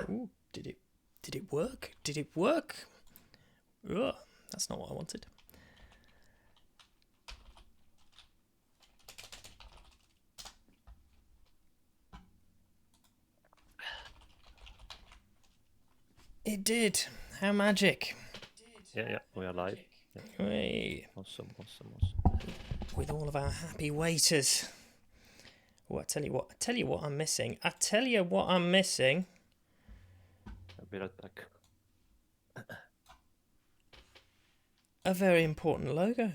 Ooh, did it work? Did it work? Ugh, that's not what I wanted. It did. How magic. Yeah, we are live. Yeah. Hey. Awesome. With all of our happy waiters. Oh, I tell you what I'm missing. I'll be right back. A very important logo.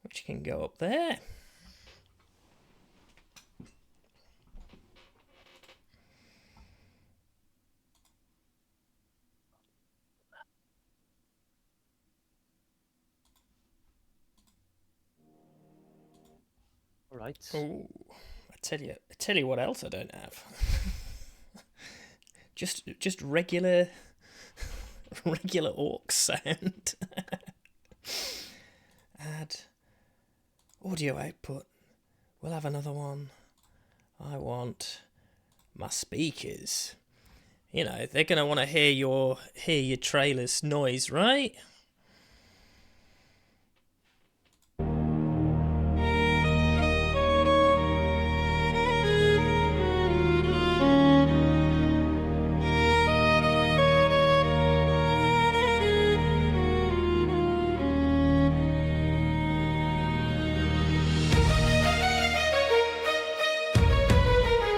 Which can go up there. All right. Oh, I tell you what else I don't have. just regular orc sound. Add audio output. We'll have another one. I want my speakers. You know, they're gonna want to hear your trailer's noise, right?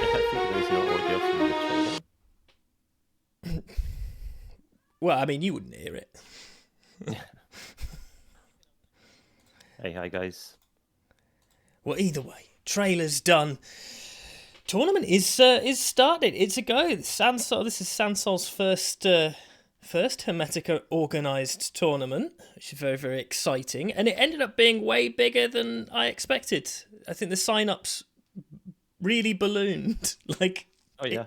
I think there is no audio from the trailer. Well, I mean, you wouldn't hear it. Hey, hi guys. Well, either way, trailer's done. Tournament is started. It's a go. Sansol. This is Sansol's first Hermetica organised tournament, which is very, very exciting, and it ended up being way bigger than I expected. I think the sign-ups really ballooned. Oh yeah.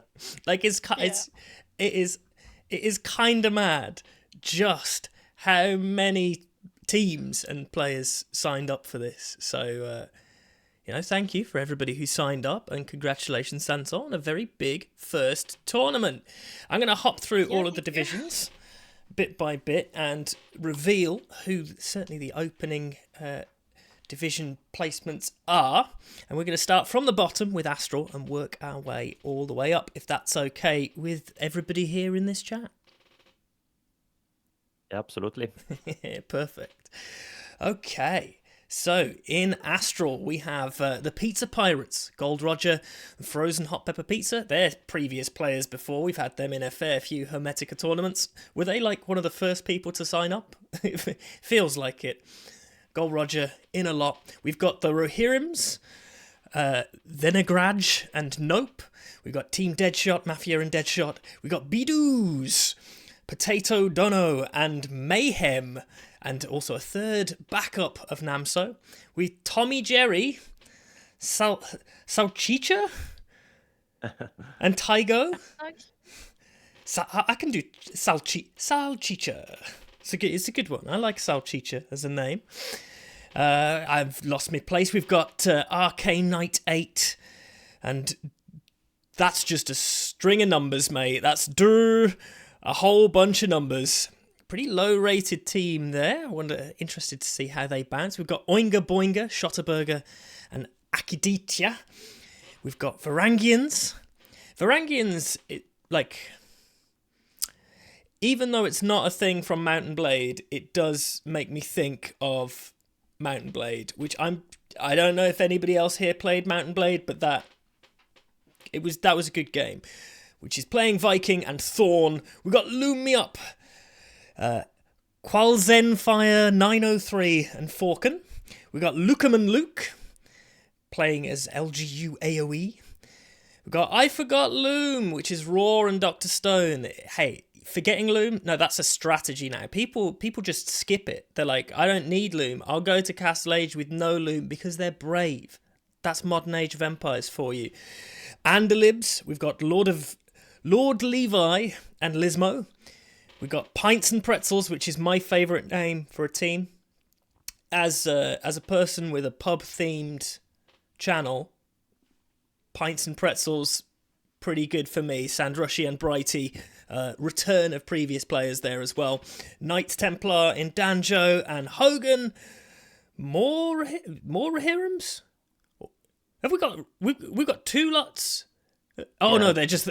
It is kind of mad just how many teams and players signed up for this. So, thank you for everybody who signed up, and congratulations, Sansol, on a very big first tournament. I'm going to hop through all of the divisions bit by bit and reveal who certainly the opening division placements are. And we're going to start from the bottom with Astral and work our way all the way up, if that's okay with everybody here in this chat. Yeah, absolutely. Perfect. Okay. So, in Astral, we have the Pizza Pirates, Gold Roger, and Frozen Hot Pepper Pizza. They're previous players before. We've had them in a fair few Hermetica tournaments. Were they like one of the first people to sign up? It feels like it. Gold Roger in a lot. We've got the Rohirrims, Venegraj, and Nope. We've got Team Deadshot, Mafia and Deadshot. We've got Bidoos, Potato Dono, and Mayhem. And also a third backup of Namso. We Tommy Jerry, Salchicha, and Tygo. I can do Salchicha. It's a good one. I like Salchicha as a name. I've lost my place. We've got Arcane Knight 8. And that's just a string of numbers, mate. That's a whole bunch of numbers. Pretty low-rated team there. Interested to see how they bounce. We've got Oinga Boinga, Schotterberger, and Akiditya. We've got Varangians. Even though it's not a thing from Mount & Blade, it does make me think of Mount & Blade, which I don't know if anybody else here played Mount & Blade, but that was a good game, which is playing Viking and Thorn. We've got Loom Me Up, Qualzenfire 903 and Falcon. We've got Lukem and Luke playing as LGU AoE. We've got I Forgot Loom, which is Raw and Dr. Stone. Hey, forgetting Loom? No, that's a strategy now. People just skip it. They're like, I don't need Loom. I'll go to Castle Age with no Loom because they're brave. That's Modern Age of Empires for you. Andalibs, we've got Lord Levi and Lismo. We've got Pints and Pretzels, which is my favourite name for a team. As a person with a pub-themed channel, Pints and Pretzels, pretty good for me. Sandrushi and Brighty, return of previous players there as well. Knights Templar in Danjo and Hogan. More Rahirims? Have we got we've got 2 lots? Oh yeah. No, they're just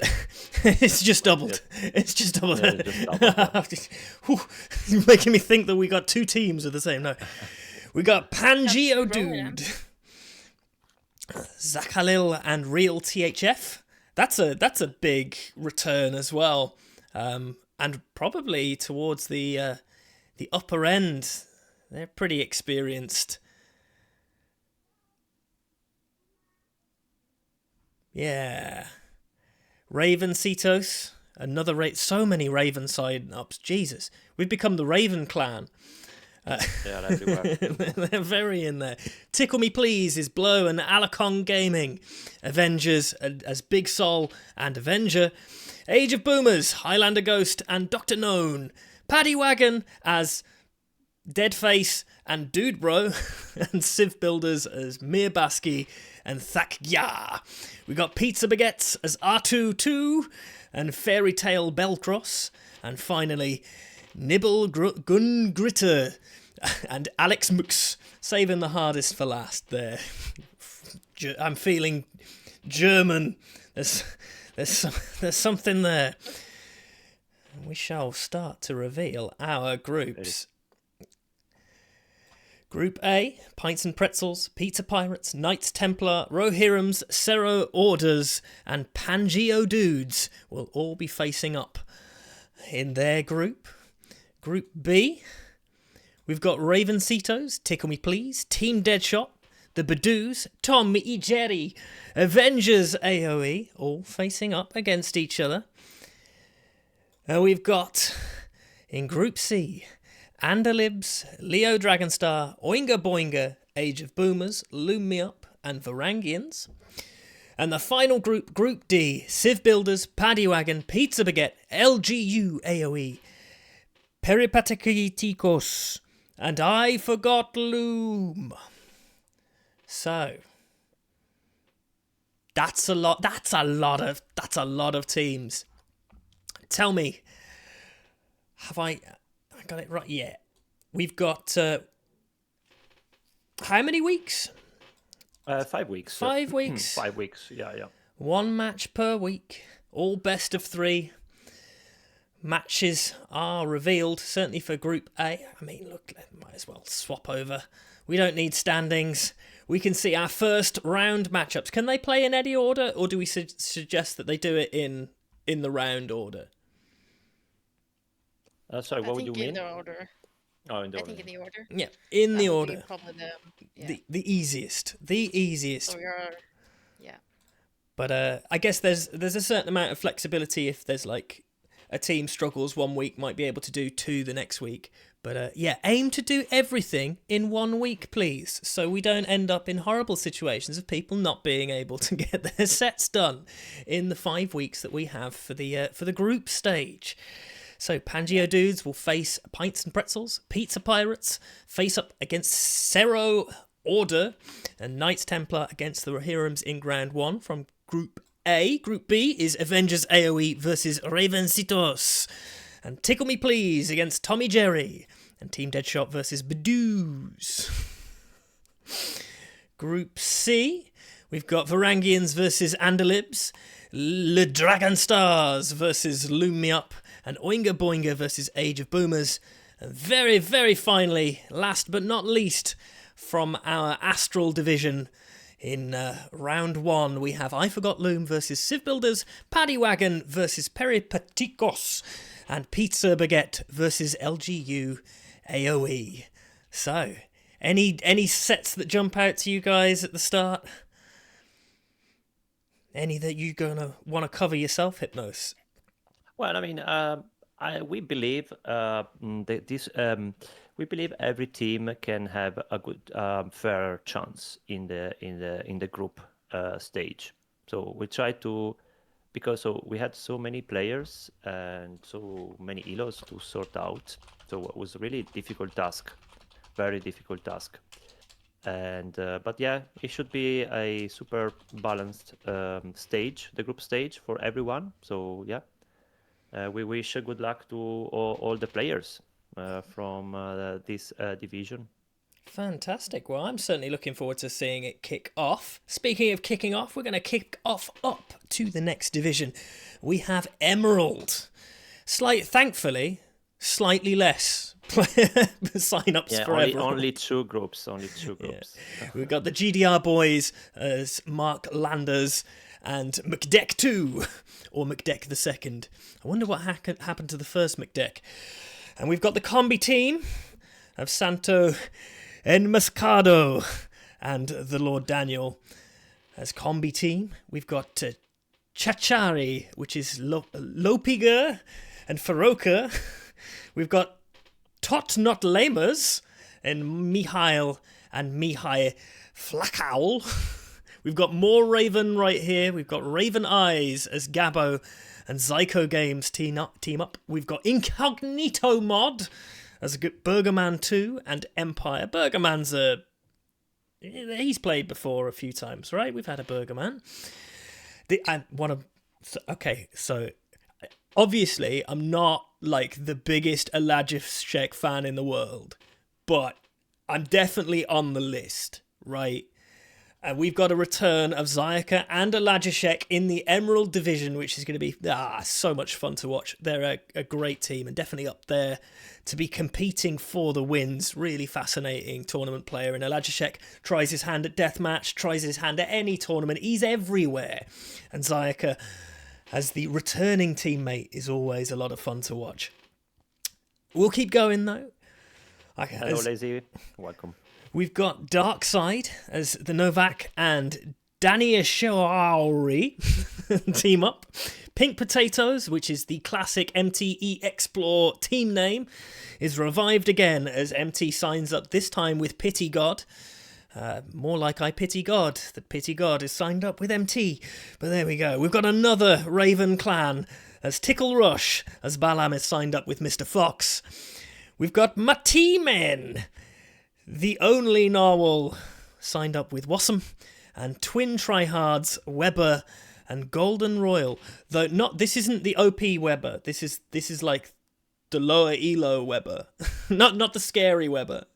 it's just doubled. It's just doubled. Yeah, You're making me think that we got 2 teams of the same. No, we got Pangea Dude, Zakhalil and Real THF. That's a big return as well, and probably towards the upper end. They're pretty experienced. Yeah. Raven Cetos, another so many Raven sign-ups. Jesus, we've become the Raven clan. They're everywhere. They're very in there. Tickle Me Please is Blow and Alacon Gaming. Avengers as Big Sol and Avenger. Age of Boomers, Highlander Ghost and Dr. Known. Paddy Wagon as Deadface and Dude Bro, and Civ Builders as Mir Baski and Thakya. We got Pizza Baguettes as R2-2 and Fairy Tale Bellcross, and finally Nibble Gun Gritter and Alex Mux, saving the hardest for last there. I'm feeling German. There's something there. We shall start to reveal our groups. Group A, Pints and Pretzels, Pizza Pirates, Knights Templar, Rohirrims, Sero Orders, and Pangeo Dudes will all be facing up in their group. Group B, we've got Raven Cetos, Tickle Me Please, Team Deadshot, the Badoos, Tom E. Jerry, Avengers AOE, all facing up against each other. And we've got, in Group C, Andalibs, Leo Dragonstar, Oinga Boinga, Age of Boomers, Loom Me Up, and Varangians. And the final group, Group D, Civ Builders, Paddy Wagon, Pizza Baguette, LGU AOE, Peripatekitikos, and I Forgot Loom. So that's a lot of teams. Tell me, have I got it right? Yeah. We've got how many weeks? 5 weeks. 5 weeks. 5 weeks. Yeah. 1 match per week. All best of 3. Matches are revealed, certainly for Group A. I mean, look, might as well swap over. We don't need standings. We can see our first round matchups. Can they play in any order, or do we suggest that they do it in the round order? Sorry, what would you mean? In the order. Oh, in the order. order. I think in the order. Yeah, in the order. Probably the easiest. The easiest. So we are, yeah. But I guess there's a certain amount of flexibility if there's like a team struggles 1 week, might be able to do 2 the next week. But aim to do everything in 1 week, please, so we don't end up in horrible situations of people not being able to get their sets done in the 5 weeks that we have for the group stage. So Pangeo Dudes will face Pints and Pretzels, Pizza Pirates face up against Sero Order, and Knights Templar against the Rohirrims in Round 1 from Group A. Group B is Avengers AOE versus Raven Cetos, and Tickle Me Please against Tommy Jerry, and Team Deadshot versus Badoos. Group C, we've got Varangians versus Andalibs, Le Dragon Stars versus Loom Me Up, and Oinga Boinga versus Age of Boomers. And very, very finally, last but not least, from our Astral division, in round 1, we have I Forgot Loom versus Civ Builders, Paddy Wagon versus Peripatikos, and Pizza Baguette versus LGU AOE. So, any sets that jump out to you guys at the start? Any that you're gonna want to cover yourself, Hypnos? Well, I mean, we believe we believe every team can have a good, fair chance in the group stage. So we try to, because we had so many players and so many elos to sort out. So it was a really difficult task, very difficult task. And but yeah, it should be a super balanced stage, the group stage for everyone. So yeah, we wish good luck to all the players from this division. Fantastic. Well, I'm certainly looking forward to seeing it kick off. Speaking of kicking off, we're going to kick off up to the next division. We have Emerald. Thankfully, slightly less sign-ups for Emerald. Only two groups. Yeah. We've got the GDR boys as Mark Landers and McDeck 2, or McDeck the second. I wonder what happened to the first McDeck. And we've got the combi team of Santo Enmascado and the Lord Daniel as combi team. We've got Chachari, which is Lopiger and Faroka. We've got Tot Not Lamers and Mihail and Mihai Flakaul. We've got more Raven right here. We've got Raven Eyes as Gabo and Zyko Games team up. We've got Incognito Mod as Burgerman 2 and Empire. Burgerman's he's played before a few times, right? We've had a Burgerman. So obviously I'm not like the biggest Elajishek fan in the world, but I'm definitely on the list, right? And we've got a return of Zayaka and Elajishek in the Emerald Division, which is going to be so much fun to watch. They're a great team and definitely up there to be competing for the wins. Really fascinating tournament player. And Elajishek tries his hand at Deathmatch, tries his hand at any tournament. He's everywhere. And Zayaka, as the returning teammate, is always a lot of fun to watch. We'll keep going, though. Hello, Lazy. Welcome. We've got Darkside as the Novak and Dania Shaori team up. Pink Potatoes, which is the classic MTE Explore team name, is revived again as MT signs up, this time with Pity God. More like I Pity God. The Pity God is signed up with MT. But there we go. We've got another Raven clan as Tickle Rush, as Balam is signed up with Mr. Fox. We've got Matimen, the only Narwhal, signed up with Wassam, and Twin Tryhards, Weber, and Golden Royal. Though this isn't the OP Weber. This is like the lower elo Weber, not the scary Weber.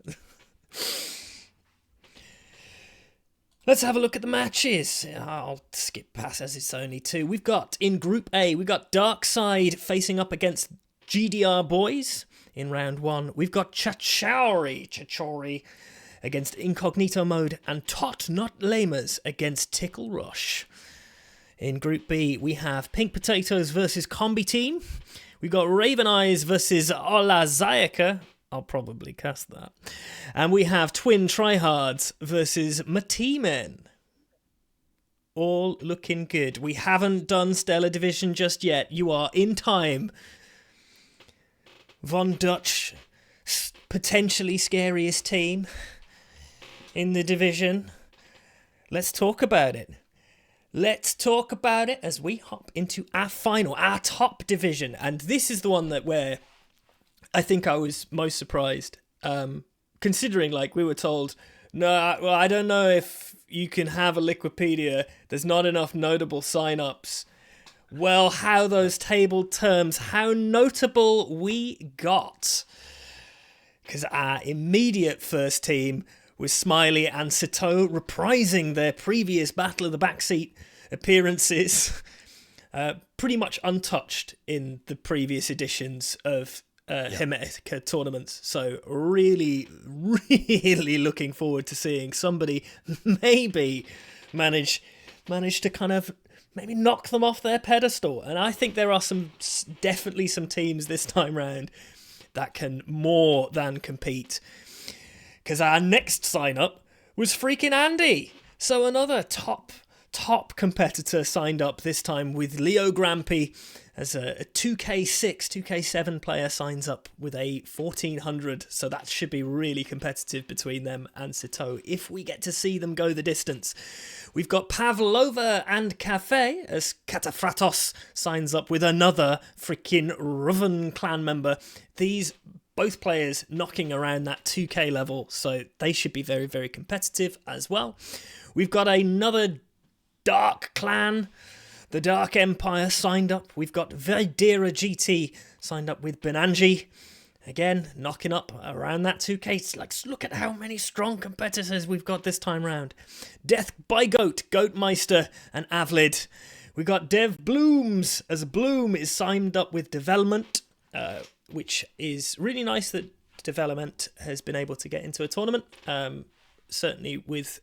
Let's have a look at the matches. I'll skip past as it's only two. We've got in Group A, we've got Darkside facing up against GDR Boys. In round one, we've got Chachori against Incognito Mode and Tot Not Lamers against Tickle Rush. In Group B, we have Pink Potatoes versus Combi Team. We've got Raven Eyes versus Ola Zayaka. I'll probably cast that. And we have Twin Tryhards versus Matimen. All looking good. We haven't done Stellar Division just yet. You are in time. Von Dutch, potentially scariest team in the division. Let's talk about it. Let's talk about it as we hop into our final, our top division. And this is the one where I think I was most surprised. Considering, like, we were told, no, well, I don't know if you can have a Liquipedia. There's not enough notable sign-ups. Well, how those table terms, how notable we got. Because our immediate first team was Smiley and Sato reprising their previous Battle of the Backseat appearances. Pretty much untouched in the previous editions of Hermetica tournaments. So really, really looking forward to seeing somebody maybe manage to kind of maybe knock them off their pedestal. And I think there are definitely some teams this time round that can more than compete. Because our next sign-up was freaking Andy. So another top competitor signed up, this time with Leo Grampy, as a 2K6, 2K7 player signs up with a 1400. So that should be really competitive between them and Sato if we get to see them go the distance. We've got Pavlova and Cafe as Katafratos signs up with another freaking Ruven clan member. These both players knocking around that 2k level, so they should be very, very competitive as well. We've got another Dark Clan, the Dark Empire signed up. We've got Videra GT signed up with Benanji. Again, knocking up around that 2k. It's like, look at how many strong competitors we've got this time round. Death by Goat, Goatmeister, and Avlid. We got Dev Blooms, as Bloom is signed up with Development, which is really nice that Development has been able to get into a tournament. Certainly with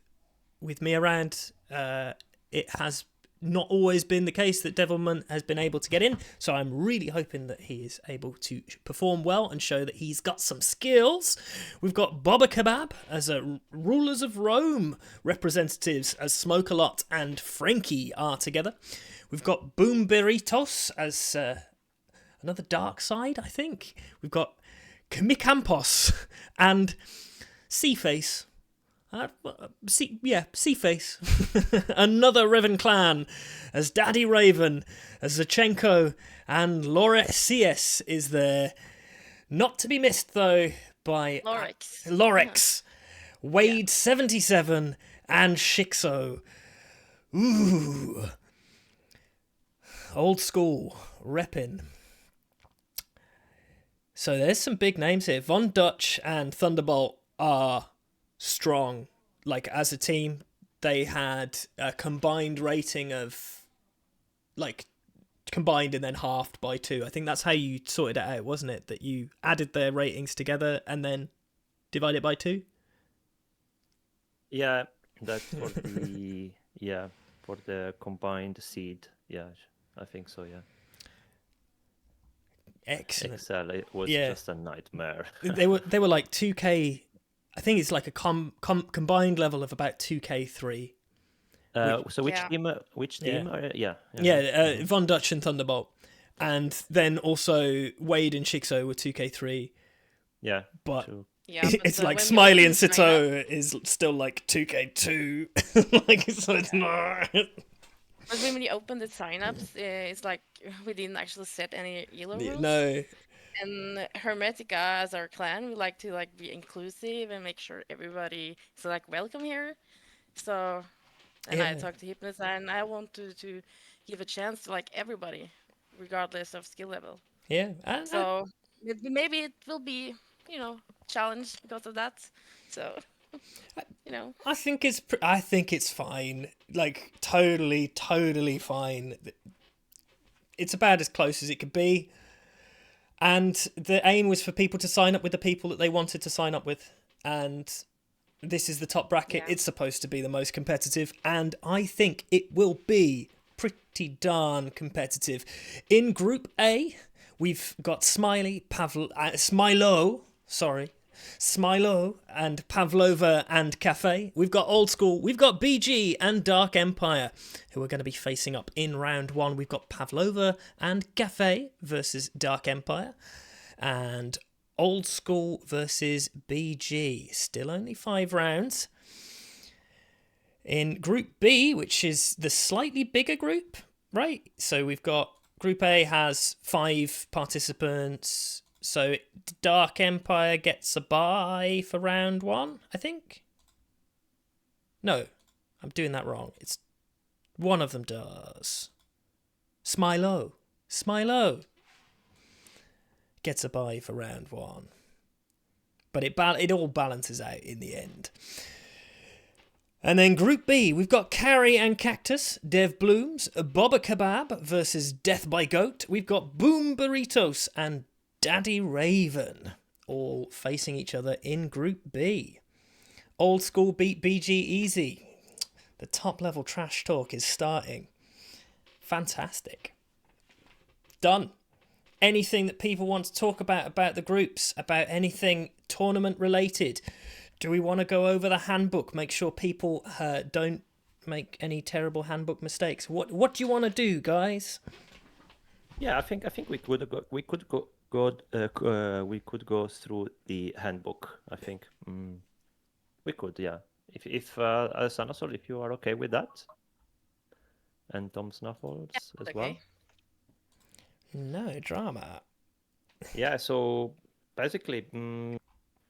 me around, it has not always been the case that Devilman has been able to get in, so I'm really hoping that he is able to perform well and show that he's got some skills. We've got Baba Kebab as a Rulers of Rome representatives, as Smoke-A-Lot and Frankie are together. We've got Boom Burritos as another Dark Side, I think. We've got Kamicampos and Seaface. Seaface. Another Revan clan, as Daddy Raven, as Zachenko, and Laura CS is there. Not to be missed, though, by Lorix, Wade 77, and Shixo. Ooh. Old school, reppin'. So there's some big names here. Von Dutch and Thunderbolt are strong. Like, as a team, they had a combined rating of, like, combined and then halved by 2. I think that's how you sorted it out, wasn't it? That you added their ratings together and then divided it by 2? Yeah, that's for the for the combined seed. Yeah, I think so. Yeah. Excellent. Excel, it was just a nightmare. they were like 2k. I think it's like a combined level of about 2k3. So which team? Von Dutch and Thunderbolt, and then also Wade and Shixo were 2k3. Yeah, but true. It's like Smiley and Sito is still like 2k2. Like, so it's not. But when you open the signups, it's like we didn't actually set any ELO rules. No. And Hermetica, as our clan, we like to like be inclusive and make sure everybody is like welcome here. So, and I talked to Hypnos, and I want to give a chance to like everybody, regardless of skill level. Yeah. So maybe it will be, challenged because of that. So, I think it's fine. Like, totally fine. It's about as close as it could be. And the aim was for people to sign up with the people that they wanted to sign up with. And this is the top bracket. Yeah. It's supposed to be the most competitive. And I think it will be pretty darn competitive. In Group A, we've got Smilo, and Pavlova and Cafe. We've got Old School, we've got BG and Dark Empire, who are going to be facing up in round 1. We've got Pavlova and Cafe versus Dark Empire, and Old School versus BG. Still only 5 rounds. In Group B, which is the slightly bigger group, right? So we've got Group A has 5 participants. So Dark Empire gets a bye for round 1, I think. No, I'm doing that wrong. It's one of them does. Smilo gets a bye for round 1. But it all balances out in the end. And then Group B, we've got Carrie and Cactus, Dev Blooms, Baba Kebab versus Death by Goat. We've got Boom Burritos and Daddy Raven, all facing each other in Group B. Old School beat BG easy. The top level trash talk is starting. Fantastic. Done. Anything that people want to talk about the groups, about anything tournament related? Do we want to go over the handbook? Make sure people don't make any terrible handbook mistakes. What do you want to do, guys? Yeah, I think we could go through the handbook. I think we could. Yeah, if Sanasol, if you are okay with that, and Tomsnuffles as well. No drama. Yeah. So basically,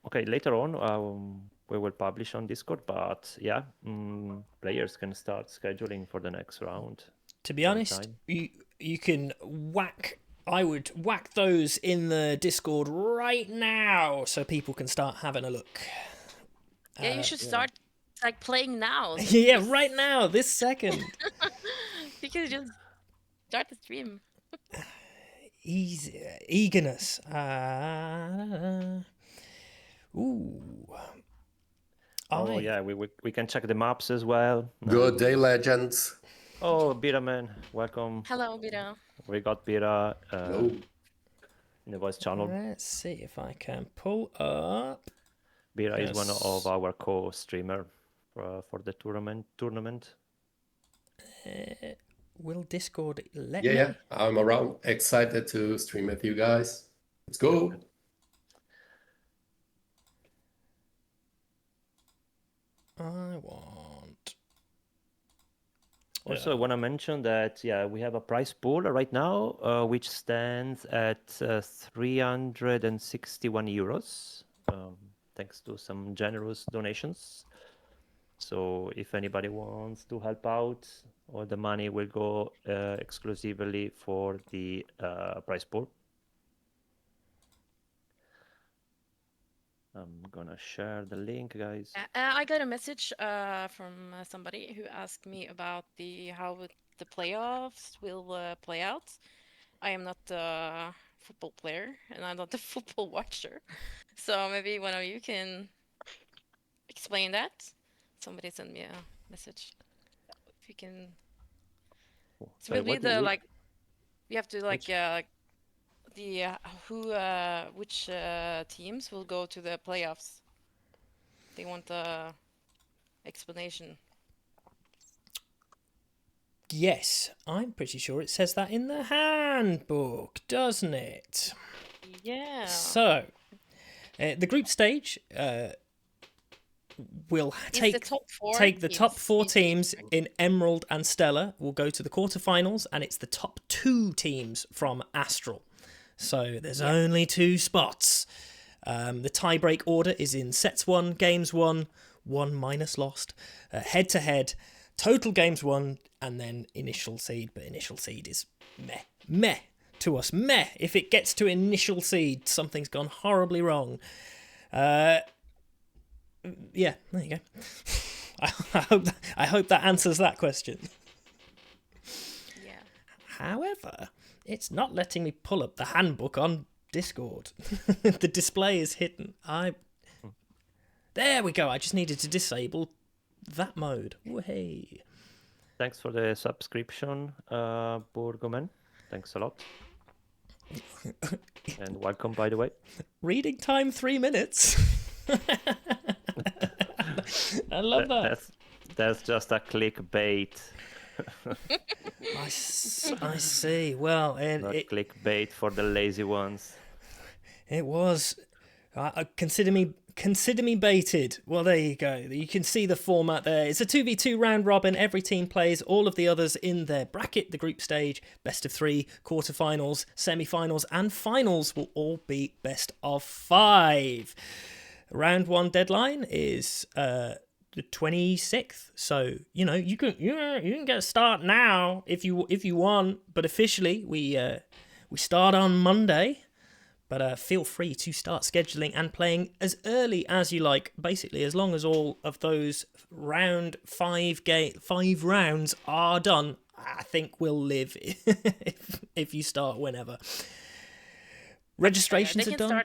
okay, later on we will publish on Discord, but yeah, players can start scheduling for the next round. To be honest, you can whack. I would whack those in the Discord right now so people can start having a look. Yeah, you should start like playing now. Yeah, right now, this second. You can just start the stream. Easy eagerness. Ooh. Oh yeah, we can check the maps as well. Good day, legends. Oh, Bira man, welcome. Hello, Bira. We got Bira in the voice channel. Let's see if I can pull up. Bira is one of our co-streamer for the tournament. Will Discord let me? Yeah, I'm around. Excited to stream with you guys. Let's go. I want. Also, I want to mention that we have a prize pool right now, which stands at 361 euros, thanks to some generous donations. So, if anybody wants to help out, all the money will go exclusively for the prize pool. I'm gonna share the link, guys. I got a message from somebody who asked me about how the playoffs will play out. I am not a football player and I'm not a football watcher, so maybe one of you can explain that. Somebody sent me a message. If you can, so will be the like you have to like which teams will go to the playoffs. They want a explanation. Yes, I'm pretty sure it says that in the handbook, doesn't it? Yeah. So, the group stage will take the top four teams in Emerald and Stellar will go to the quarterfinals, and it's the top 2 teams from Astral. So there's only 2 spots. The tie-break order is in sets 1, games 1 minus lost, head-to-head, total games 1, and then initial seed. But initial seed is meh to us. Meh. If it gets to initial seed, something's gone horribly wrong. Yeah, there you go. I hope that answers that question. Yeah. However, it's not letting me pull up the handbook on Discord. The display is hidden. There we go. I just needed to disable that mode. Hey. Thanks for the subscription, Burgoman. Thanks a lot. And welcome, by the way. Reading time 3 minutes. I love that. That's just a clickbait. I see. Well, not clickbait for the lazy ones. It was. Consider me baited. Well, there you go. You can see the format there. It's a 2v2 round robin. Every team plays all of the others in their bracket. The group stage, best of 3, quarterfinals, semi-finals, and finals will all be best of 5. Round 1 deadline is the 26th. So you can get a start now if you want. But officially we start on Monday. But feel free to start scheduling and playing as early as you like. Basically, as long as all of those round 5 rounds are done, I think we'll live if you start whenever. Registrations are done. They can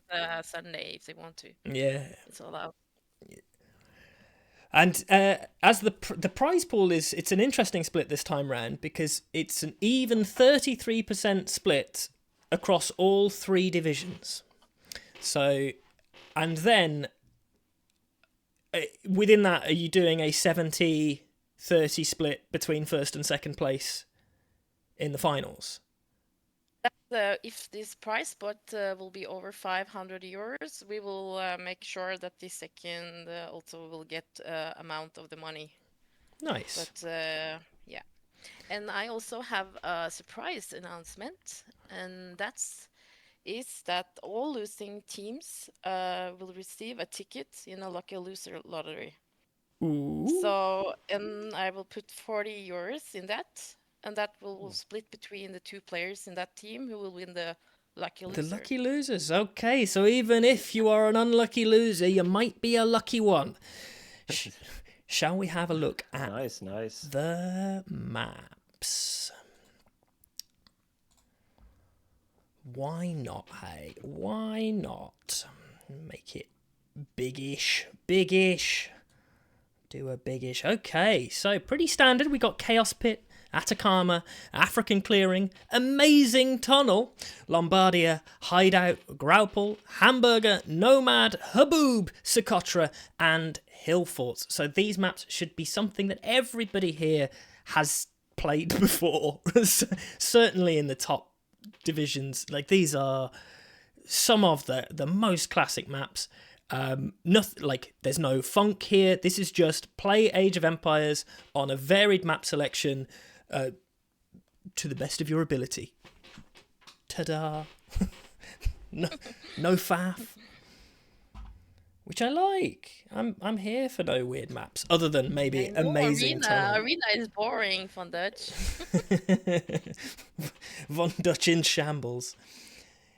start Sunday if they want to. Yeah, it's allowed. And as the prize pool it's an interesting split this time round because it's an even 33% split across all 3 divisions. So, and then within that, are you doing a 70-30 split between first and second place in the finals? If this prize spot will be over 500 euros, we will make sure that the second also will get amount of the money. Nice. But yeah. And I also have a surprise announcement, and that's is that all losing teams will receive a ticket in a lucky loser lottery. Ooh. So, and I will put 40 euros in that, and that will split between the two players in that team who will win the lucky loser. The lucky losers. Okay, so even if you are an unlucky loser, you might be a lucky one. Shall we have a look at Nice. the maps? Why not, hey? Why not? Make it biggish. Do a biggish. Okay, so pretty standard. We got Chaos Pit, Atacama, African Clearing, Amazing Tunnel, Lombardia, Hideout, Graupel, Hamburger, Nomad, Haboob, Socotra, and Hill Forts. So these maps should be something that everybody here has played before. Certainly in the top divisions. Like, these are some of the most classic maps. Nothing like, there's no funk here. This is just play Age of Empires on a varied map selection to the best of your ability. Ta-da! no faff, which I like. I'm here for no weird maps other than maybe Amazing Tunnel. Arena is boring, Von Dutch. Von Dutch in shambles.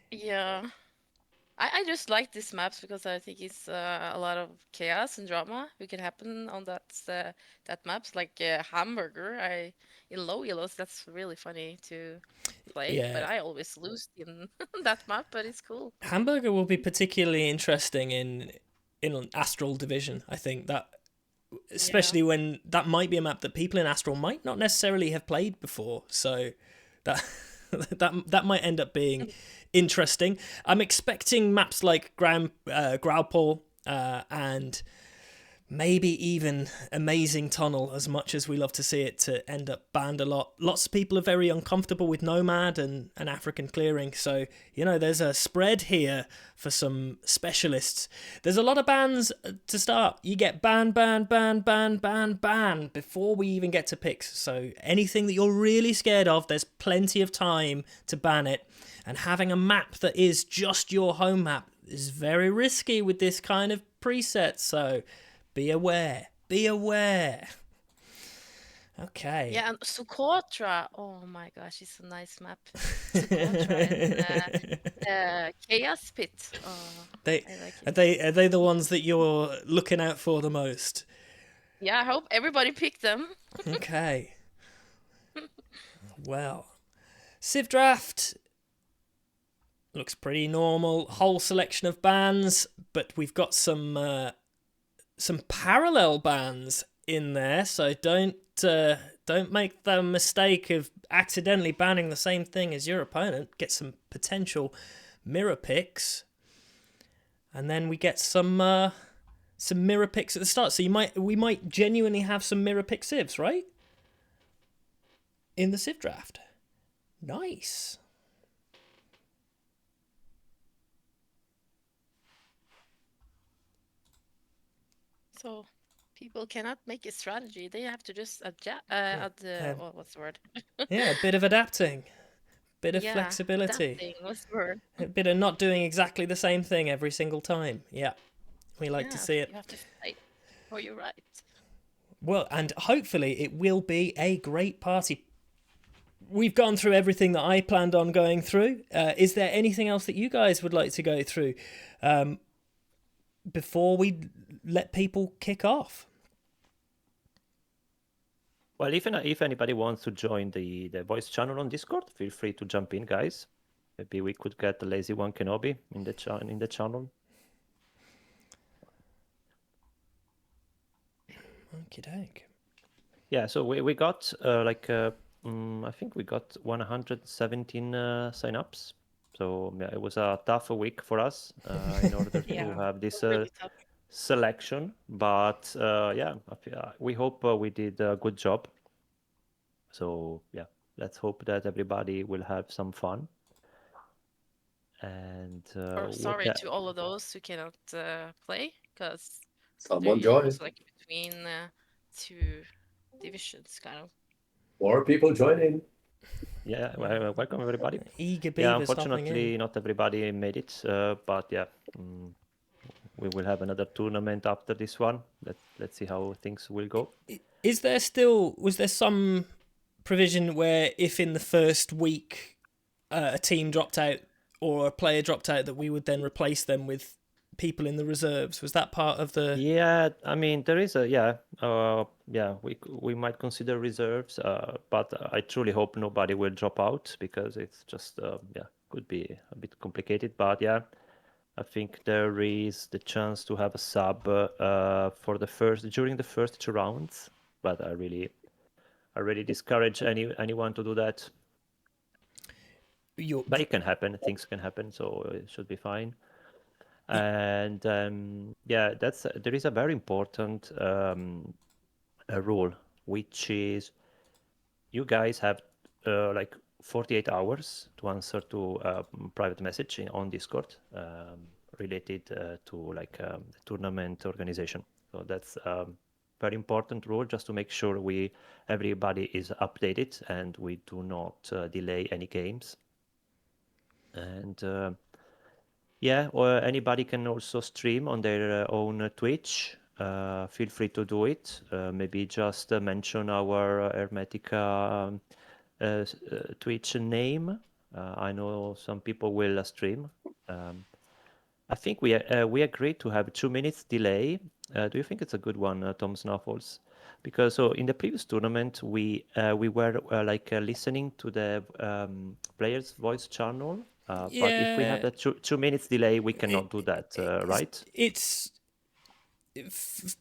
Yeah. I just like these maps because I think it's a lot of chaos and drama who can happen on that maps. Like Hamburger, in low yellows, that's really funny to play. Yeah. But I always lose in that map, but it's cool. Hamburger will be particularly interesting in Astral Division. I think that, especially when that might be a map that people in Astral might not necessarily have played before. So that might end up being interesting. I'm expecting maps like Graupel and maybe even Amazing Tunnel, as much as we love to see it, to end up banned a lot. Lots of people are very uncomfortable with Nomad and African Clearing, so, you know, there's a spread here for some specialists. There's a lot of bans to start. You get ban before we even get to picks, so anything that you're really scared of, there's plenty of time to ban it. And having a map that is just your home map is very risky with this kind of preset, so be aware. Okay. Yeah, and Socotra. Oh my gosh, it's a nice map. Socotra and Chaos Pit. Oh, I like it. Are they the ones that you're looking out for the most? Yeah, I hope everybody picked them. Okay. Well, Civ Draft looks pretty normal. Whole selection of bans, but we've got some parallel bans in there, so don't make the mistake of accidentally banning the same thing as your opponent. Get some potential mirror picks, and then we get some mirror picks at the start. So we might genuinely have some mirror pick civs, right? In the Civ Draft. Nice. So people cannot make a strategy. They have to just adjust. What's the word? Yeah, a bit of adapting. Bit of flexibility. Adapting, what's the word? A bit of not doing exactly the same thing every single time. Yeah. We like to see it. You have to fight for your right. Well, and hopefully it will be a great party. We've gone through everything that I planned on going through. Is there anything else that you guys would like to go through before we let people kick off? Well, if anybody wants to join the voice channel on Discord, feel free to jump in, guys. Maybe we could get the lazy one Kenobi in the channel. Okey-doke. Yeah, so we got I think we got 117 sign-ups. So yeah, it was a tough week for us in order to have this selection. But we hope we did a good job. So yeah, let's hope that everybody will have some fun. And sorry to all of those who cannot play, because someone joined. like between two divisions, kind of. More people joining. Yeah, well, welcome everybody. Eager Yeah, beavers hopping unfortunately, in. not everybody made it, but yeah, we will have another tournament after this one. Let's see how things will go. Was there some provision where if in the first week a team dropped out or a player dropped out that we would then replace them with people in the reserves? Was that part of the... Yeah, I mean there is we might consider reserves, but I truly hope nobody will drop out because it's just could be a bit complicated. But yeah, I think there is the chance to have a sub for during the first 2 rounds, but I really discourage anyone to do that. But it can happen. Things can happen, so it should be fine. And there is a very important rule, which is you guys have like 48 hours to answer to a private message on Discord related to like the tournament organization. So that's very important rule, just to make sure everybody is updated and we do not delay any games. And or anybody can also stream on their own Twitch. Feel free to do it. Maybe just mention our Hermetica Twitch name. I know some people will stream. I think we agreed to have 2 minutes delay. Do you think it's a good one, Tomsnuffles? Because so in the previous tournament we were listening to the player's voice channel. But if we have a 2 minutes delay, we cannot do that, right?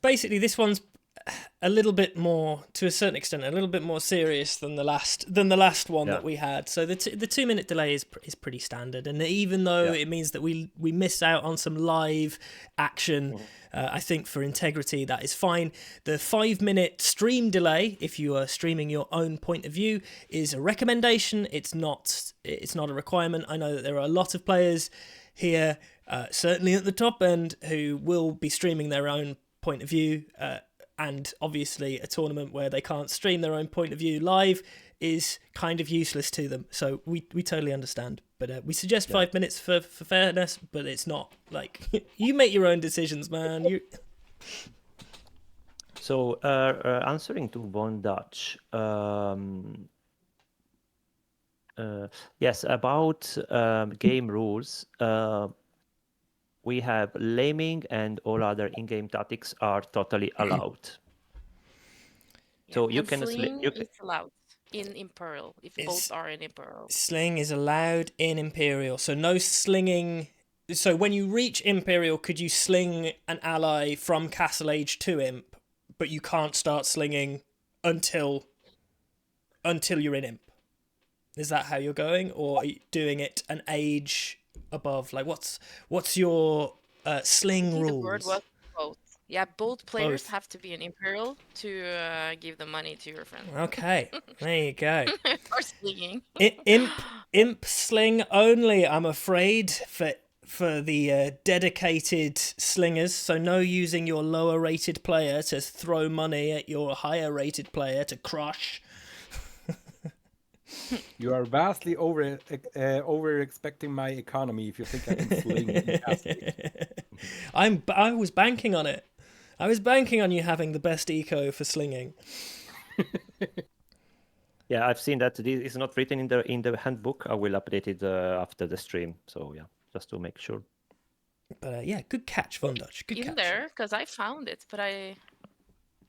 Basically, this one's a little bit more, to a certain extent, a little bit more serious than the last one that we had. So the 2 minute delay is pretty standard, and even though it means that we miss out on some live action, I think for integrity that is fine. The 5 minute stream delay, if you are streaming your own point of view, is a recommendation. It's not a requirement. I know that there are a lot of players here, certainly at the top end, who will be streaming their own point of view. And obviously a tournament where they can't stream their own point of view live is kind of useless to them. So we totally understand. But we suggest 5 minutes for fairness, but it's not like... you make your own decisions, man. So answering to Von Dutch, yes, about game rules, we have laming and all other in-game tactics are totally allowed. So you can sling is allowed in Imperial if both are in Imperial. Sling is allowed in Imperial, so no slinging. So when you reach Imperial, could you sling an ally from Castle Age to Imp, but you can't start slinging until you're in Imp? Is that how you're going, or are you doing it an age above? Like, what's your sling rules? The word was both. Yeah, both players have to be an Imperial to give the money to your friend. Okay, there you go. For slinging. Imp sling only, I'm afraid, for the dedicated slingers. So no using your lower rated player to throw money at your higher rated player to crush. You are vastly over expecting my economy if you think I can sling. I was banking on it. I was banking on you having the best eco for slinging. Yeah, I've seen that it's not written in the handbook. I will update it after the stream. So yeah, just to make sure. But yeah, good catch, Von Dutch. Good catch. In there, because I found it, but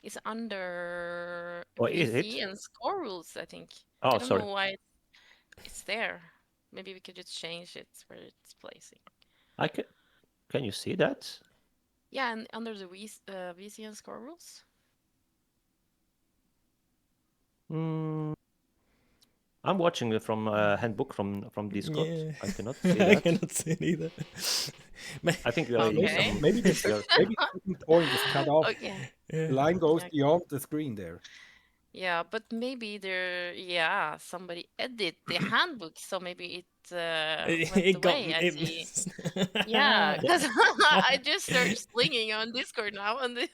it's under is it? VC and score rules, I think. Oh, I don't know why it's there. Maybe we could just change it where it's placing. Can you see that? Yeah, and under the VC and score rules. I'm watching it from handbook from Discord. Yeah. I cannot see that. I cannot see it either. I think maybe the point is cut off. Okay. The line goes beyond the screen there. Yeah, but maybe somebody edit the handbook, so maybe it went away. I see. Yeah, because I just started slinging on Discord now, and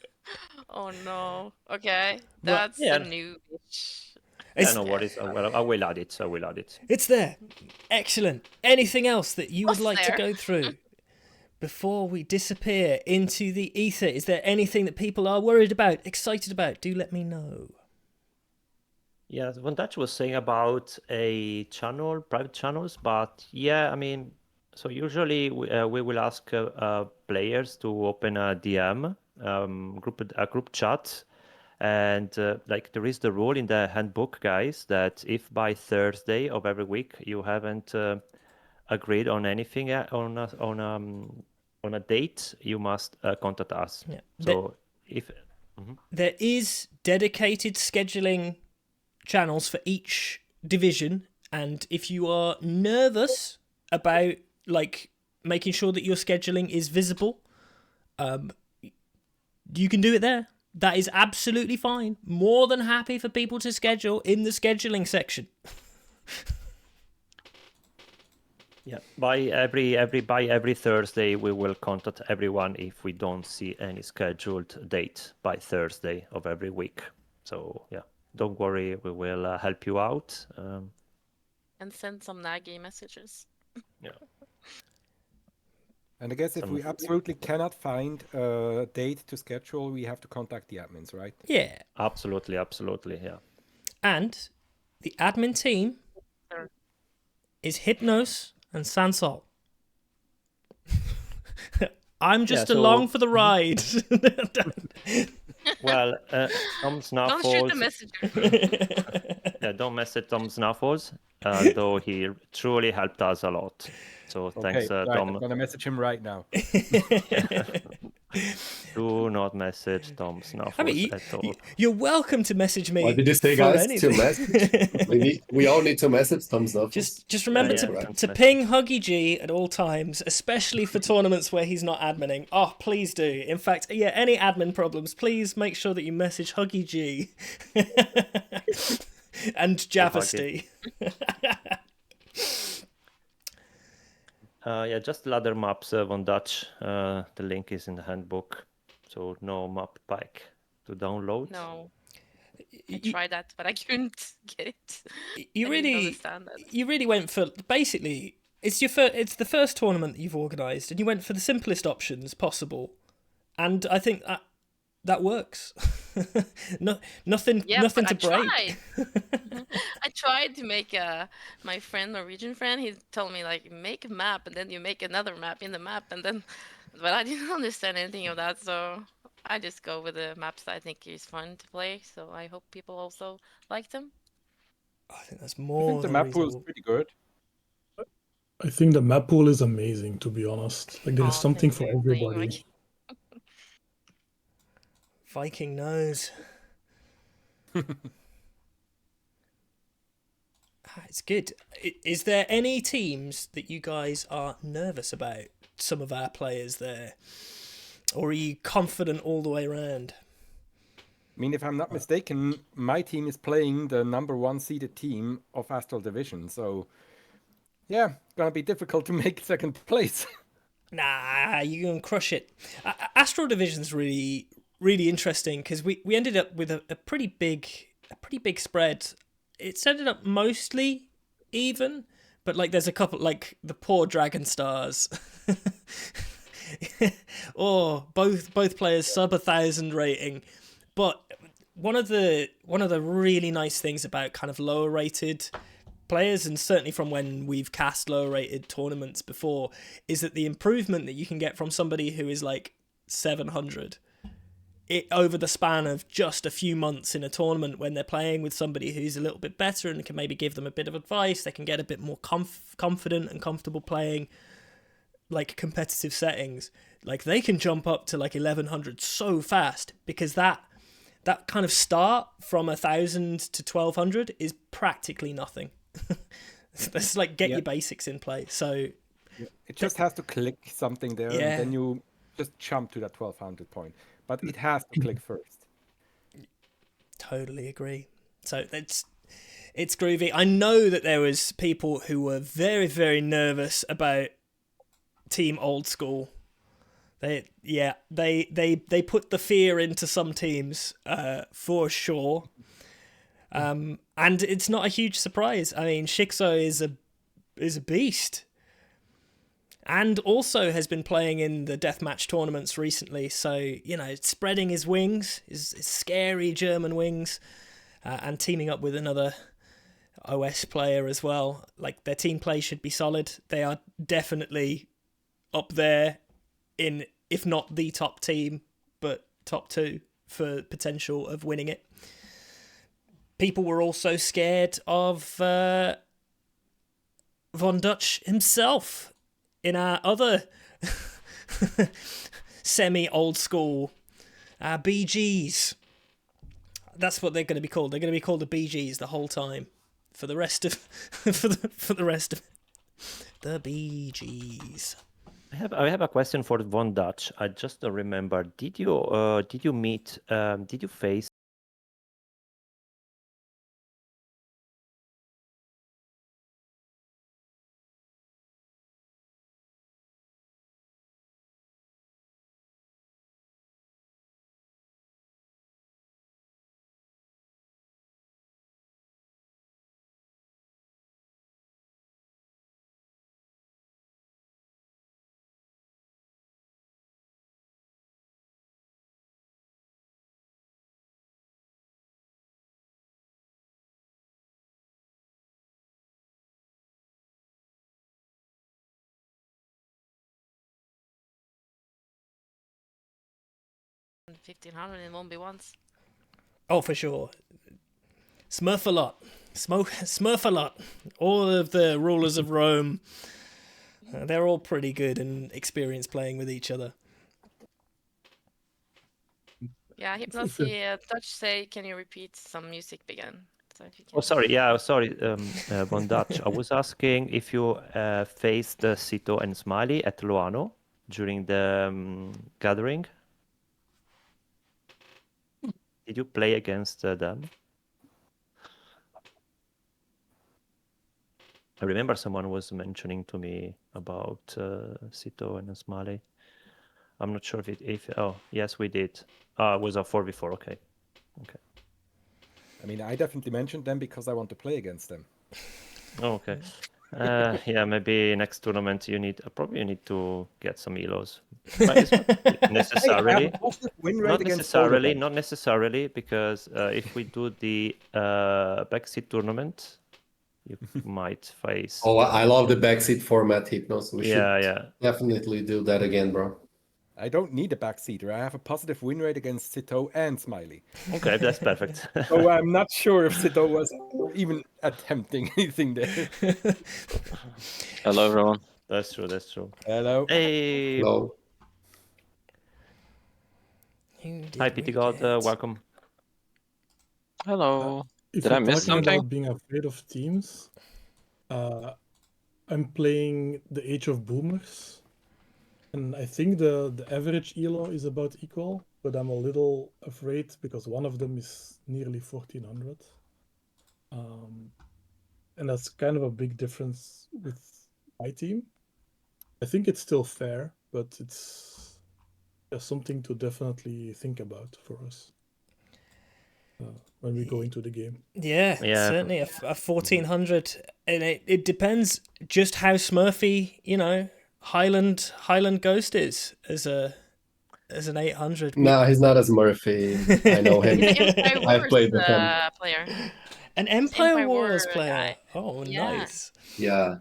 oh no. Okay, that's a new bitch. It's, no worries. I will add it. It's there. Excellent. Anything else that you would What's like to there? go through before we disappear into the ether? Is there anything that people are worried about, excited about? Do let me know. Yeah, Von Dutch was saying about a channel, private channels, but yeah, I mean, so usually we will ask players to open a DM, group chat, and like there is the rule in the handbook, guys, that if by Thursday of every week you haven't agreed on anything on a date, you must contact us. Yeah. So if There is dedicated scheduling channels for each division, and if you are nervous about like making sure that your scheduling is visible, you can do it there. That is absolutely fine. More than happy for people to schedule in the scheduling section. Yeah, by every Thursday we will contact everyone if we don't see any scheduled date by Thursday of every week. So yeah, don't worry, we will help you out. And send some naggy messages. Yeah, And I guess if we absolutely cannot find a date to schedule, we have to contact the admins, right? Yeah. absolutely, yeah. And the admin team Sure. is Hypnos and Sansol. I'm just so- along for the ride. Well, Tom Don't shoot Snuffles. the messenger. Yeah, don't message Tom Snuffles, though he truly helped us a lot. So thanks, right, Tom. I'm gonna message him right now. Do not message Tom Snuffles at all. You're welcome to message me. What did you say, for guys? anything. To message? We all need to message Tomsnuffles. Just remember Yeah, to right. ping Huggy G at all times, especially for tournaments where he's not adminning. Oh, please do. In fact, yeah, any admin problems, please make sure that you message Huggy G and Javasty. Yeah, just ladder maps on Dutch. The link is in the handbook. So no map pack to download. No. I tried that, but I couldn't get it. You I didn't really, understand that. you really went for basically. It's it's the first tournament that you've organised, and you went for the simplest options possible, and I think that works. Nothing Yeah, to but break. I tried. I tried to make my friend, Norwegian friend, he told me like make a map and then you make another map in the map and then, but I didn't understand anything of that, so I just go with the maps that I think is fun to play. So I hope people also like them. I think that's I more think the than map pool is reasonable. pretty good. I think the map pool is amazing, to be honest. Like there's something for thank you saying, everybody. like- Viking knows. It's good. Is there any teams that you guys are nervous about? Some of our players there, or are you confident all the way around? I mean, if I'm not mistaken, my team is playing the number 1 seeded team of Astral Division, so yeah, gonna be difficult to make second place. Nah, you're gonna crush it. Astral Division's really interesting because we ended up with a pretty big spread. It's ended up mostly even, but like there's a couple, like the poor Dragon Stars. Or both players sub 1,000 rating. But one of the really nice things about kind of lower rated players, and certainly from when we've cast lower rated tournaments before, is that the improvement that you can get from somebody who is like 700 over the span of just a few months in a tournament, when they're playing with somebody who's a little bit better and can maybe give them a bit of advice, they can get a bit more confident and comfortable playing like competitive settings. Like they can jump up to like 1,100 so fast, because that kind of start from 1,000 to 1,200 is practically nothing. That's like get your basics in play. So It just has to click something there, Yeah. and then you just jump to that 1,200 point. But it has to click first. totally agree. So it's groovy. I know that there was people who were very, very nervous about Team Old School. They put the fear into some teams for sure. And And it's not a huge surprise. I mean, Shikso is a beast. And also has been playing in the deathmatch tournaments recently. So, you know, spreading his wings, his scary German wings, and teaming up with another OS player as well. Like, their team play should be solid. They are definitely up there in, if not the top team, but top 2 for potential of winning it. People were also scared of Von Dutch himself in our other semi-old school BGs. That's what they're going to be called. They're going to be called the BGs the whole time for the rest of for the rest of the BGs. I have a question for Von Dutch. I just remember. Did you meet? Did you face? And 1500 in 1v1s. Oh, for sure. Smurf a lot. Smurf a lot. All of the rulers of Rome, they're all pretty good and experienced playing with each other. Yeah, Hypnos, Dutch say, can you repeat some music again? So if you can. Oh, sorry. Yeah, sorry, Von Dutch. I was asking if you faced Sito and Smiley at Loano during the gathering. Did you play against them? I remember someone was mentioning to me about Sito and Smiley. I'm not sure if oh yes we did. It was a 4v4. Okay. I mean, I definitely mentioned them because I want to play against them. Oh, okay. Yeah, maybe next tournament you need to get some elos. But it's not necessarily. Not necessarily, because if we do the backseat tournament, you might face. Oh, I love the backseat format, Hypnos. We should definitely do that again, bro. I don't need a backseater. I have a positive win rate against Sito and Smiley. Okay, that's perfect. So I'm not sure if Sito was even attempting anything there. Hello, everyone. That's true. Hello. Hey. Hello. Hi, Pity God. Welcome. Hello. If Did you're I miss talking something? about being afraid of teams, I'm playing the Age of Boomers, and I think the average elo is about equal, but I'm a little afraid because one of them is nearly 1400. And that's kind of a big difference with my team. I think it's still fair, but it's something to definitely think about for us when we go into the game. Yeah. Certainly a 1400, and it depends just how smurfy, you know, Highland Ghost is as an 800. No, he's not as Murphy. I know him. I've played with him. Player. An Empire Wars War player. guy. Oh, Yeah. nice. Yeah.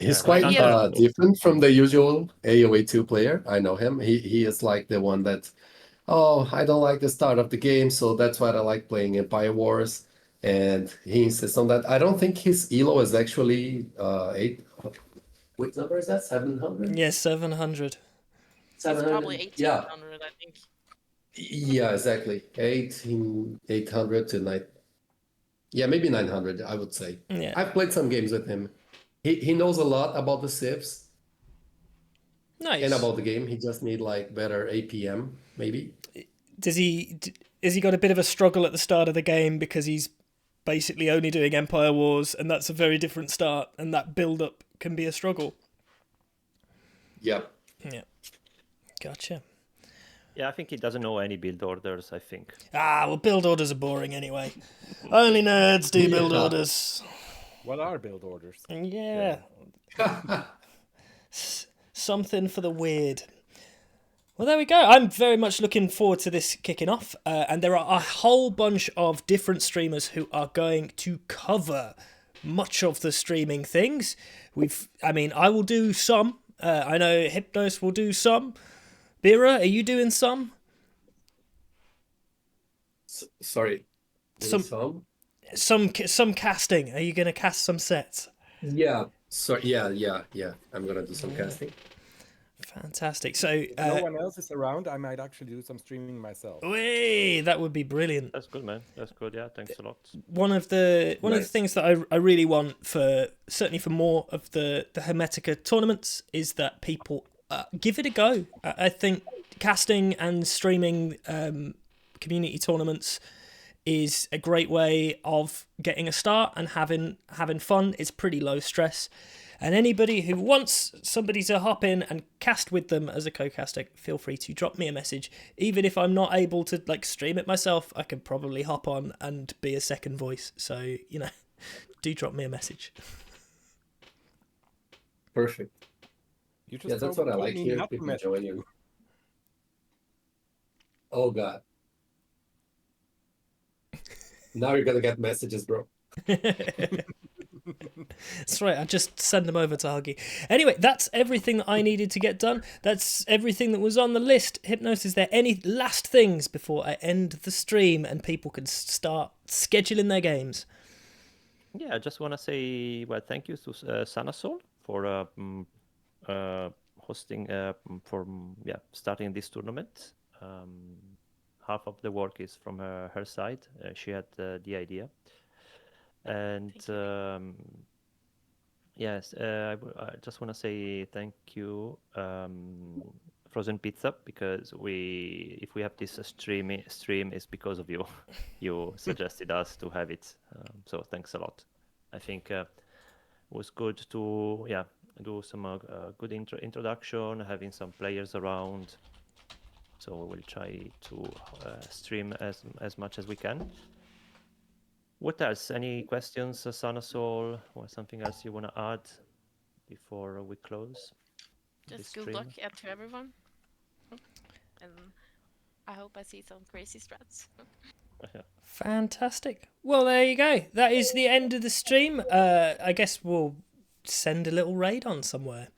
He's Yeah, quite that's cool. different from the usual AoE2 player. I know him. He is like the one that, oh, I don't like the start of the game, so that's why I like playing Empire Wars. And he insists on that. I don't think his elo is actually 8. What number is that? 700? Yeah, 700. It's probably 1800, Yeah. I think. Yeah, exactly. 800 to 9. Yeah, maybe 900, I would say. Yeah. I've played some games with him. He knows a lot about the civs Nice. and about the game. He just need like better APM, maybe. Has he got a bit of a struggle at the start of the game because he's basically only doing Empire Wars, and that's a very different start, and that build up can be a struggle? Yeah. Yeah. Gotcha. Yeah, I think he doesn't know any build orders, I think. Well, build orders are boring anyway. Only nerds do build orders. What are build orders? Yeah. Something for the weird. Well, there we go. I'm very much looking forward to this kicking off. And there are a whole bunch of different streamers who are going to cover much of the streaming things. I will do some. I know Hypnos will do some. Bira, are you doing some? Sorry. Some casting. Are you going to cast some sets? Yeah. So yeah. I'm gonna do some casting. Fantastic. So If no one else is around, I might actually do some streaming myself. That would be brilliant. That's good, man. That's good. Yeah, thanks a lot. One of the things that I really want certainly for more of the Hermetica tournaments is that people give it a go. I think casting and streaming community tournaments is a great way of getting a start and having fun. It's pretty low stress. And anybody who wants somebody to hop in and cast with them as a co-caster, feel free to drop me a message. Even if I'm not able to stream it myself, I can probably hop on and be a second voice. So, do drop me a message. Perfect. You just that's what I like here. People join you. Oh God. Now you're gonna get messages, bro. That's right, I just send them over to Huggy. Anyway, that's everything that I needed to get done. That's everything that was on the list. Hypnos, is there any last things before I end the stream and people can start scheduling their games? Yeah, I just want to say, thank you to Sanasol for hosting, starting this tournament. Half of the work is from her side. She had the idea. And yes, I just want to say thank you, Frozen Pizza, because if we have this stream is because of you. You suggested us to have it, so thanks a lot. I think it was good to do some good introduction, having some players around. So we will try to stream as much as we can. What else? Any questions, Sanasol, or something else you want to add before we close? Just good luck to everyone. And I hope I see some crazy strats. Fantastic. Well, there you go. That is the end of the stream. I guess we'll send a little raid on somewhere.